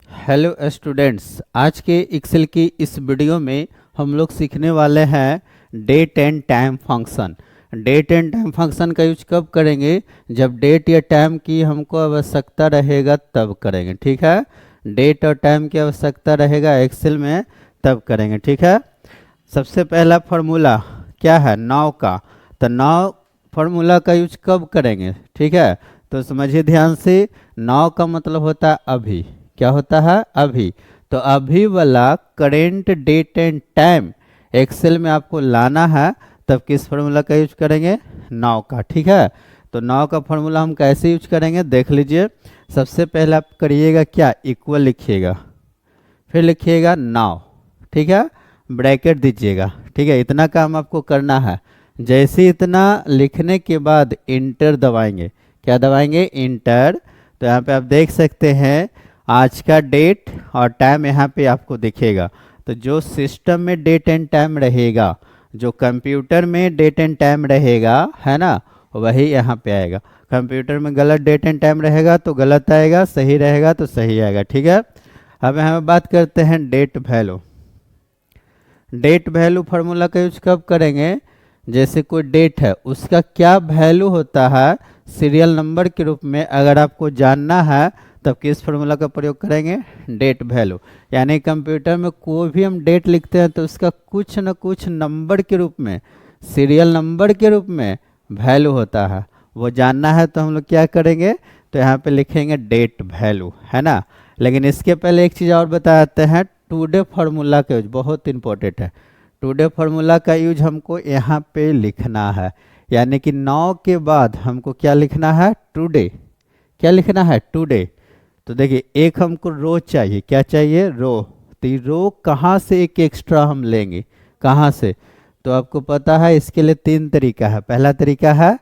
Hello students, आज के Excel की इस वीडियो में हम लोग सीखने वाले हैं date and time function. Date and time function का यूज कब करेंगे? जब डेट या टाइम की हमको आवश्यकता रहेगा तब करेंगे, ठीक है। डेट और टाइम की आवश्यकता रहेगा एक्सेल में तब करेंगे, ठीक है। सबसे पहला फार्मूला क्या है? नाउ का। तो नाउ फार्मूला का यूज कब करेंगे, ठीक है। तो समझिए ध्यान से, नाउ का मतलब होता है अभी। क्या होता है? अभी। तो अभी वाला current date and time Excel में आपको लाना है, तब किस फार्मूला का यूज करेंगे? नाउ का, ठीक है। तो नाउ का फार्मूला हम कैसे यूज करेंगे देख लीजिए। सबसे पहले आप करिएगा क्या, इक्वल लिखिएगा, फिर लिखिएगा नाउ, ठीक है, ब्रैकेट दीजिएगा, ठीक है। इतना काम आपको करना है। जैसे इतना लिखने के बाद इंटर दबाएंगे। क्या दबाएंगे? इंटर। तो यहाँ पे आप देख सकते हैं आज का डेट और टाइम यहाँ पे आपको दिखेगा। तो जो सिस्टम में डेट एंड टाइम रहेगा, जो कंप्यूटर में डेट एंड टाइम रहेगा, है ना, वही यहाँ पे आएगा। कंप्यूटर में गलत डेट एंड टाइम रहेगा तो गलत आएगा, सही रहेगा तो सही आएगा, ठीक है। अब हम बात करते हैं date value. Date value formula का यूज कब करेंगे? जैसे कोई डेट है, उसका क्या वैल्यू होता है सीरियल नंबर के रूप में, अगर आपको जानना है तब किस फार्मूला का प्रयोग करेंगे? Date value. यानी कंप्यूटर में कोई भी हम डेट लिखते हैं तो उसका कुछ न कुछ नंबर के रूप में, सीरियल नंबर के रूप में वैल्यू होता है। वो जानना है तो हम लोग क्या करेंगे? तो यहाँ पे लिखेंगे डेट वैल्यू, है ना। लेकिन इसके पहले एक चीज़ और बताते हैं, टुडे फार्मूला का यूज बहुत इंपॉर्टेंट है। टुडे फार्मूला का यूज हमको यहाँ पे लिखना है, यानी कि 9 के बाद हमको क्या लिखना है? टुडे। क्या लिखना है? टुडे। तो देखिए, एक हमको रो चाहिए। क्या चाहिए? रो। तो ये रो कहाँ से एक एक्स्ट्रा हम लेंगे? कहाँ से? तो आपको पता है इसके लिए 3 तरीका है। पहला तरीका है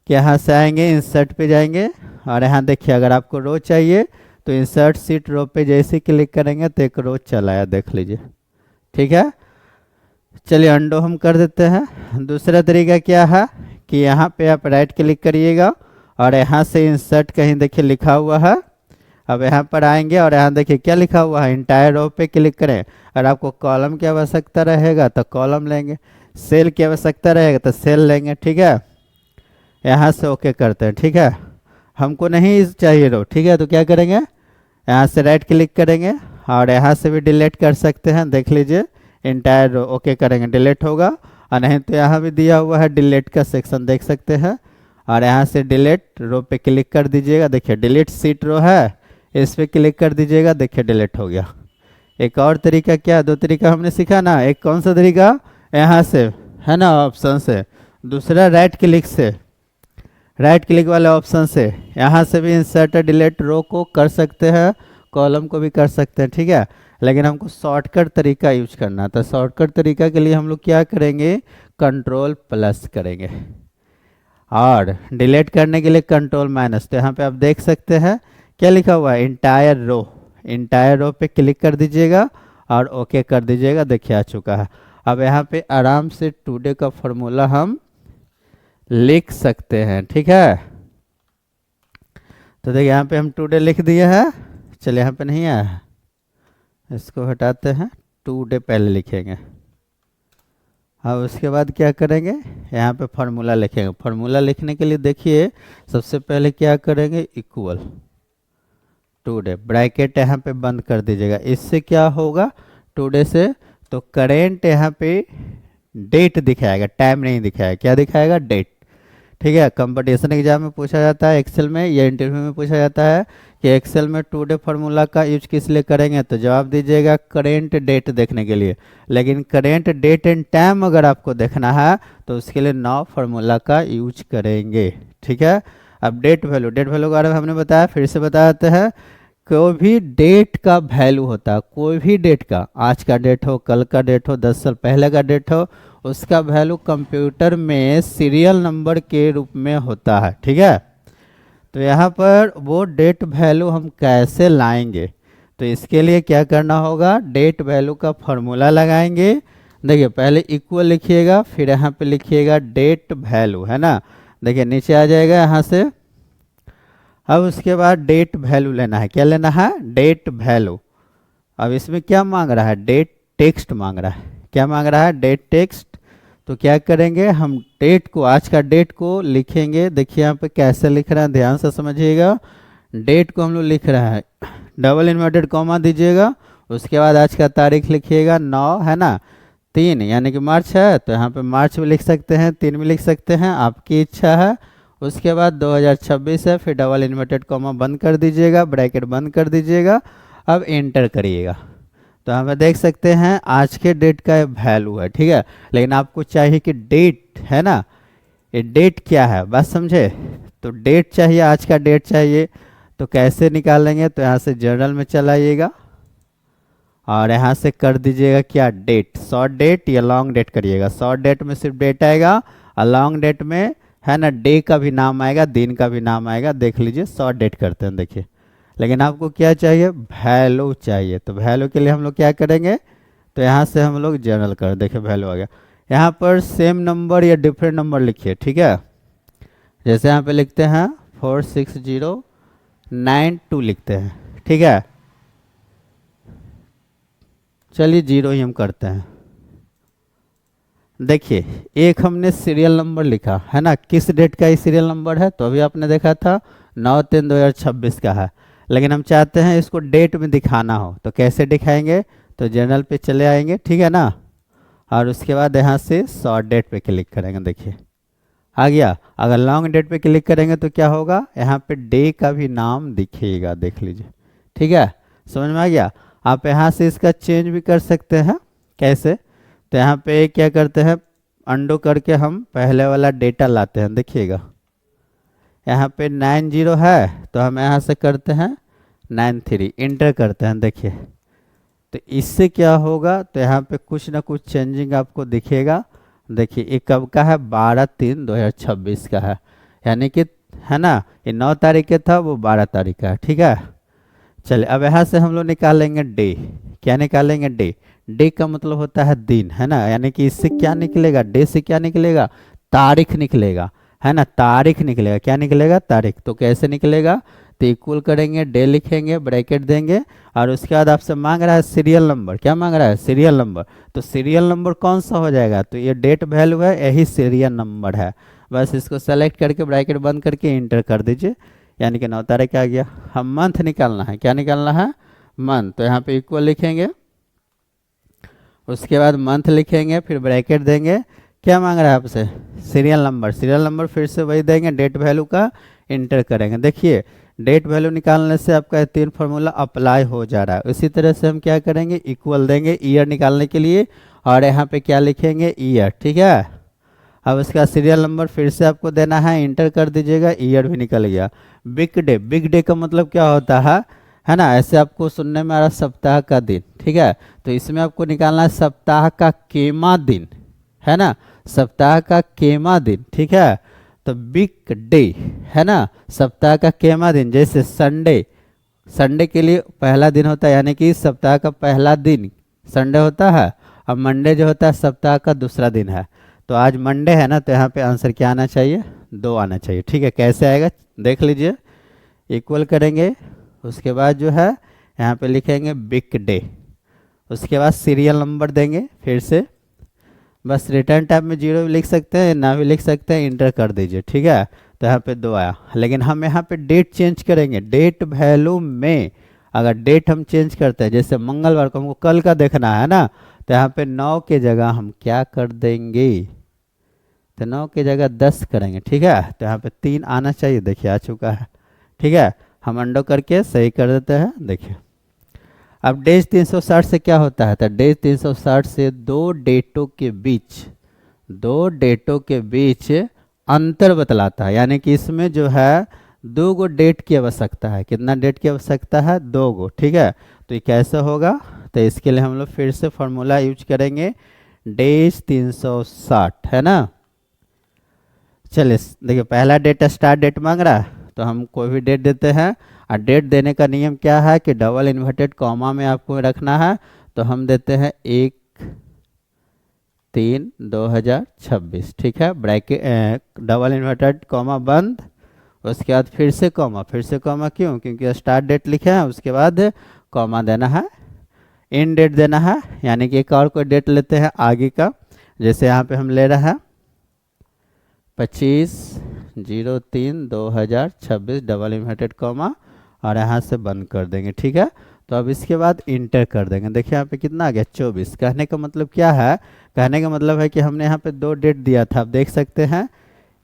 कि यहाँ से आएंगे, इंसर्ट पे जाएंगे, और यहाँ देखिए अगर आपको रो चाहिए तो इंसर्ट सीट रो पे जैसे क्लिक करेंगे तो एक रो चला आया, देख लीजिए, ठीक है। चलिए अंडो हम कर देते हैं। दूसरा तरीका क्या है कि यहाँ पे आप राइट क्लिक करिएगा और यहाँ से इंसर्ट कहीं देखिए लिखा हुआ है। अब यहाँ पर आएंगे और यहाँ देखिए क्या लिखा हुआ है, इंटायर रो पे क्लिक करें। अगर आपको कॉलम की आवश्यकता रहेगा तो कॉलम लेंगे, सेल की आवश्यकता रहेगा तो सेल लेंगे, ठीक है। यहाँ से ओके करते हैं, ठीक है। हमको नहीं चाहिए रो, ठीक है, तो क्या करेंगे? यहाँ से राइट क्लिक करेंगे और यहाँ से भी डिलीट कर सकते हैं, देख लीजिए इंटायर रो ओके करेंगे, डिलीट होगा। और नहीं तो यहाँ भी दिया हुआ है डिलीट का सेक्शन, देख सकते हैं। और यहाँ से डिलीट रो पे क्लिक कर दीजिएगा, देखिए डिलीट सीट रो है, इस पे क्लिक कर दीजिएगा, देखिए डिलीट हो गया। एक और तरीका क्या, 2 तरीका हमने सीखा ना। एक कौन सा तरीका? यहाँ से, है ना, ऑप्शन से। दूसरा राइट क्लिक से, राइट क्लिक वाले ऑप्शन से। यहाँ से भी इंसर्ट डिलीट रो को कर सकते हैं, कॉलम को भी कर सकते हैं, ठीक है। लेकिन हमको शॉर्टकट तरीका यूज करना है, तो शॉर्टकट तरीका के लिए हम लोग क्या करेंगे? कंट्रोल प्लस करेंगे, और डिलीट करने के लिए कंट्रोल माइनस। तो यहाँ पे आप देख सकते हैं क्या लिखा हुआ है, इंटायर रो। इंटायर रो पे क्लिक कर दीजिएगा और ओके कर दीजिएगा, देखिए आ चुका है। अब यहाँ पे आराम से टुडे का फॉर्मूला हम लिख सकते हैं, ठीक है। तो देखिए यहाँ पे हम टुडे लिख दिए हैं। चलिए यहाँ पे नहीं आया है, इसको हटाते हैं, टुडे पहले लिखेंगे। अब उसके बाद क्या करेंगे? यहाँ पे फार्मूला लिखेंगे। फार्मूला लिखने के लिए देखिए सबसे पहले क्या करेंगे, इक्वल टुडे, ब्रैकेट यहाँ पे बंद कर दीजिएगा। इससे क्या होगा? टुडे से तो करेंट यहाँ पे डेट दिखाएगा, टाइम नहीं दिखाएगा। क्या दिखाएगा? डेट, ठीक है। कंपटीशन एग्जाम में पूछा जाता है एक्सेल में, या इंटरव्यू में पूछा जाता है कि एक्सेल में टुडे फार्मूला का यूज किस लिए करेंगे, तो जवाब दीजिएगा करेंट डेट देखने के लिए। लेकिन करेंट डेट एंड टाइम अगर आपको देखना है तो उसके लिए नाउ फार्मूला का यूज करेंगे, ठीक है। अब डेट वैल्यू, डेट वैल्यू के बारे में हमने बताया, फिर से बता देते हैं। कोई भी डेट का वैल्यू होता है, कोई भी डेट का, आज का डेट हो, कल का डेट हो, 10 साल पहले का डेट हो, उसका वैल्यू कंप्यूटर में सीरियल नंबर के रूप में होता है, ठीक है। तो यहाँ पर वो डेट वैल्यू हम कैसे लाएंगे? तो इसके लिए क्या करना होगा? डेट वैल्यू का फॉर्मूला लगाएंगे। देखिए पहले इक्वल लिखिएगा, फिर यहाँ पे लिखिएगा डेट वैल्यू, है ना। देखिए नीचे आ जाएगा यहाँ से। अब उसके बाद डेट वैल्यू लेना है। क्या लेना है? Date value. अब इसमें क्या मांग रहा है, डेट टेक्स्ट मांग रहा है। क्या मांग रहा है, डेट टेक्स्ट। तो क्या करेंगे, हम डेट को, आज का डेट को लिखेंगे। देखिए यहाँ पे कैसे लिख रहा है, ध्यान से समझिएगा। डेट को हम लोग लिख रहा है, डबल इन्वर्टेड कॉमा दीजिएगा, उसके बाद आज का तारीख लिखिएगा 9 है ना, 3 यानी कि मार्च है, तो यहाँ पे मार्च में लिख सकते हैं, 3 में लिख सकते हैं, आपकी इच्छा है। उसके बाद 2026 है, फिर डबल इन्वर्टेड कॉमा बंद कर दीजिएगा, ब्रैकेट बंद कर दीजिएगा। अब एंटर करिएगा, तो हमें देख सकते हैं आज के डेट का वैल्यू है, ठीक है। लेकिन आपको चाहिए कि डेट है ना, ये डेट क्या है, बात समझे। तो डेट चाहिए, आज का डेट चाहिए, तो कैसे निकालेंगे, तो यहाँ से जर्नल में चलाइएगा और यहाँ से कर दीजिएगा क्या, डेट, शॉर्ट डेट या लॉन्ग डेट करिएगा। शॉर्ट डेट में सिर्फ डेट आएगा और लॉन्ग डेट में है ना डे का भी नाम आएगा, दिन का भी नाम आएगा। देख लीजिए, शॉर्ट डेट करते हैं, देखिए। लेकिन आपको क्या चाहिए, वैल्यू चाहिए, तो वैल्यू के लिए हम लोग क्या करेंगे, तो यहाँ से हम लोग जर्नल कर, देखिए वैल्यू आ गया। यहाँ पर सेम नंबर या डिफरेंट नंबर लिखिए, ठीक है। जैसे यहाँ पे लिखते हैं 46092 लिखते हैं, ठीक है। चलिए 0 ही हम करते हैं। देखिए एक हमने सीरियल नंबर लिखा है ना, किस डेट का ये सीरियल नंबर है, तो अभी आपने देखा था 9/3/2026 का है। लेकिन हम चाहते हैं इसको डेट में दिखाना हो, तो कैसे दिखाएंगे, तो जर्नल पे चले आएंगे, ठीक है ना। और उसके बाद यहाँ से शॉर्ट डेट पे क्लिक करेंगे, देखिए आ गया। अगर लॉन्ग डेट पे क्लिक करेंगे तो क्या होगा, यहाँ पे डे का भी नाम दिखेगा, देख लीजिए, ठीक है। समझ में आ गया। आप यहाँ से इसका चेंज भी कर सकते हैं, कैसे, तो यहाँ पे क्या करते हैं, अंडो करके हम पहले वाला डेटा लाते हैं, देखिएगा यहाँ पे 90 है, तो हम यहाँ से करते हैं 93, इंटर करते हैं, देखिए। तो इससे क्या होगा, तो यहाँ पे कुछ ना कुछ चेंजिंग आपको दिखेगा। देखिए ये कब का है, 12/3/2026 का है, यानी कि है ना, ये 9 तारीख का था, वो 12 तारीख का है, ठीक है। चलिए अब यहाँ से हम लोग निकालेंगे डे। क्या निकालेंगे, डे। डे का मतलब होता है दिन, है ना, यानी कि इससे क्या निकलेगा, डे से क्या निकलेगा, तारीख निकलेगा, है ना, तारीख निकलेगा। क्या निकलेगा, तारीख। तो कैसे निकलेगा, तो इक्वल करेंगे, डे लिखेंगे, ब्रैकेट देंगे, और उसके बाद आपसे मांग रहा है सीरियल नंबर। क्या मांग रहा है, सीरियल नंबर। तो सीरियल नंबर कौन सा हो जाएगा, तो ये डेट वैल्यू है, यही सीरियल नंबर है। बस इसको सेलेक्ट करके ब्रैकेट बंद करके इंटर कर दीजिए, यानी कि 9 तारीख आ गया। हम मंथ निकालना है, क्या निकालना है, मंथ। तो यहाँ पे इक्वल लिखेंगे, उसके बाद मंथ लिखेंगे, फिर ब्रैकेट देंगे। क्या मांग रहा है आपसे, सीरियल नंबर। सीरियल नंबर फिर से वही देंगे, डेट वैल्यू का इंटर करेंगे। देखिए डेट वैल्यू निकालने से आपका 3 फार्मूला अप्लाई हो जा रहा है। इसी तरह से हम क्या करेंगे, इक्वल देंगे ईयर निकालने के लिए, और यहाँ पे क्या लिखेंगे, ईयर, ठीक है। अब इसका सीरियल नंबर फिर से आपको देना है, इंटर कर दीजिएगा, ईयर भी निकल गया। Big day. बिग डे का मतलब क्या होता है ना, ऐसे आपको सुनने में आ रहा सप्ताह का दिन, ठीक है। तो इसमें आपको निकालना है सप्ताह का केमा दिन, है ना, सप्ताह का केमा दिन, ठीक है। तो बिग डे है ना, सप्ताह का केमा दिन। जैसे संडे, संडे के लिए पहला दिन होता है, यानी कि सप्ताह का पहला दिन संडे होता है। अब मंडे जो होता है सप्ताह का दूसरा दिन है। तो आज मंडे है ना, तो यहाँ पे आंसर क्या आना चाहिए, 2 आना चाहिए, ठीक है। कैसे आएगा देख लीजिए, इक्वल करेंगे, उसके बाद जो है यहाँ पे लिखेंगे बिग डे, उसके बाद सीरियल नंबर देंगे फिर से। बस रिटर्न टाइप में 0 भी लिख सकते हैं, ना भी लिख सकते हैं, इंटर कर दीजिए, ठीक है। तो यहाँ पे 2 आया। लेकिन हम यहाँ पे डेट चेंज करेंगे, डेट वैल्यू में अगर डेट हम चेंज करते हैं, जैसे मंगलवार को हमको कल का देखना है ना, तो यहाँ पे 9 के जगह हम क्या कर देंगे, तो 9 की जगह 10 करेंगे, ठीक है। तो यहाँ पे 3 आना चाहिए, देखिए आ चुका है, ठीक है। हम अंडो करके सही कर देते हैं, देखिए। अब डेज 360 से क्या होता है, तो डेज 360 से दो डेटों के बीच अंतर बतलाता है, यानी कि इसमें जो है 2 गो डेट की आवश्यकता है। कितना डेट की आवश्यकता है, 2 गो, ठीक है। तो ये कैसे होगा, तो इसके लिए हम लोग फिर से फॉर्मूला यूज करेंगे, डेज 360 है ना। चलिए देखिए, पहला डेट स्टार्ट डेट मांग रहा है, तो हम कोई भी डेट देते हैं। और डेट देने का नियम क्या है कि डबल इन्वर्टेड कॉमा में आपको रखना है। तो हम देते हैं 1/3/2026, ठीक है। ब्रैकेट डबल इन्वर्टेड कॉमा बंद, उसके बाद फिर से कॉमा क्यों, क्योंकि स्टार्ट डेट लिखे हैं, उसके बाद कॉमा देना है। इन डेट देना है, यानी कि एक और कोई डेट लेते हैं आगे का। जैसे यहाँ पे हम ले रहे हैं 25/03/2026 डबल इन्वर्टेड कॉमा, और यहाँ से बंद कर देंगे। ठीक है, तो अब इसके बाद इंटर कर देंगे। देखिए यहाँ पे कितना आ गया 24। कहने का मतलब क्या है, कहने का मतलब है कि हमने यहाँ पे दो डेट दिया था, आप देख सकते हैं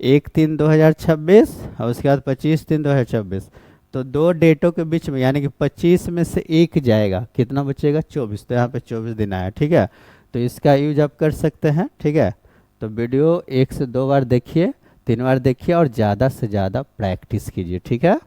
1/3/2026 और उसके बाद 25/3/2026। तो दो डेटों के बीच में यानी कि 25 में से एक जाएगा, कितना बचेगा 24, तो यहाँ पे 24 दिन आया। ठीक है, तो इसका यूज आप कर सकते हैं। ठीक है, तो वीडियो 1 से 2 बार देखिए, 3 बार देखिए और ज़्यादा से ज़्यादा प्रैक्टिस कीजिए। ठीक है।